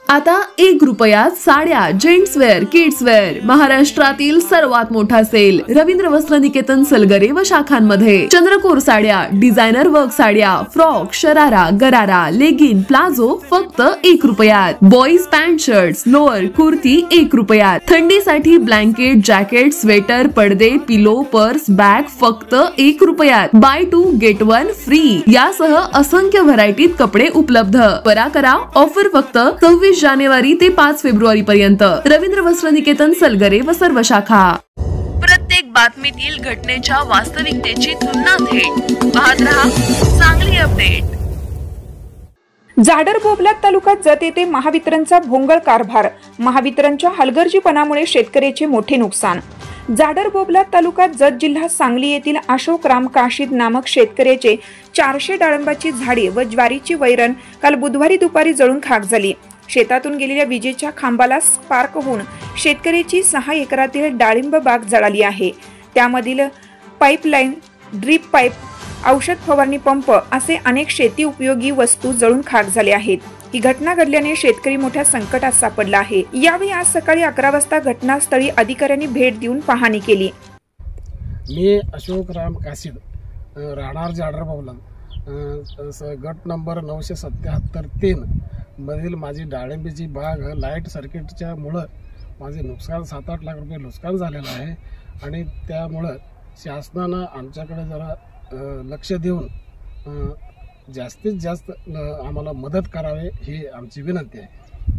आता 1 रुपयात साड्या, जेंट्स वेअर, किड्स वेअर, महाराष्ट्रातील सर्वात मोठा सेल रवींद्र वस्त्र निकेतन सलगरे व शाखांमध्ये. चंद्रकोर साड्या, डिझायनर वर्क साड्या, फ्रॉक, शरारा, गरारा, लेगिन, प्लाझो फक्त 1 रुपयात. Boys pant, shirts, lower, kurti 1 रुपयात. थंडीसाठी ब्लँकेट, जॅकेट, स्वेटर, पडदे, पिलो, पर्स, बॅग फक्त 1 रुपयात. बाय 2 गेट 1 फ्री यासह असंख्य व्हरायटीत कपडे उपलब्ध. त्वरा करा, ऑफर फक्त 26 जानेवारी ते 5 फेब्रुवारी पर्यंत. रवींद्र वस्त्र निकेतन सलगरे व सर्व शाखा. प्रत्येक बातमीतील घटनेच्या वास्तविकतेची तुलना थेट पाहत रहा सांगली अपडेट. जाडर बोबलाद तालुक्यात जत येथे महावितरणचा भोंगळ कारभार. महावितरणच्या हलगर्जीपणामुळे शेतकऱ्याचे मोठे नुकसान. जाडर बोबलाद तालुक्यात जत जिल्हा सांगली येथील अशोक राम काशीद नामक शेतकऱ्याचे 400 डाळिंबाची झाडे व ज्वारीची वैरण काल बुधवारी दुपारी जळून खाक झाली. शेतातून गेलेल्या विजेच्या खांबाला स्पार्क होऊन शेतकऱ्याची 6 एकरातील डाळिंब बाग जळाली आहे. त्यामधील पाईपलाईन, ड्रीप पाईप, औषध फवारणी पंप असे अनेक शेती उपयोगी वस्तू जळून खाक झाले आहेत. ही घटना घडल्याने शेतकरी मोठ्या संकटात सापडला आहे. यावेळी आज सकाळी 11 वाजता घटनास्थळी अधिकाऱ्यांनी भेट देऊन पाहणी केली. मी अशोक राम काशीद, राहणार जाडर बोबलाद, गट नंबर 977-3 मधील माझी डाळिंबीची बाग लाईट सर्किटच्या मुळे माझे नुकसान 7-8 लाख रुपये नुकसान झालेलं आहे आणि त्यामुळं शासनानं आमच्याकडे जरा लक्ष देऊन जास्तीत जास्त आम्हाला मदत करावे ही आमची विनंती आहे.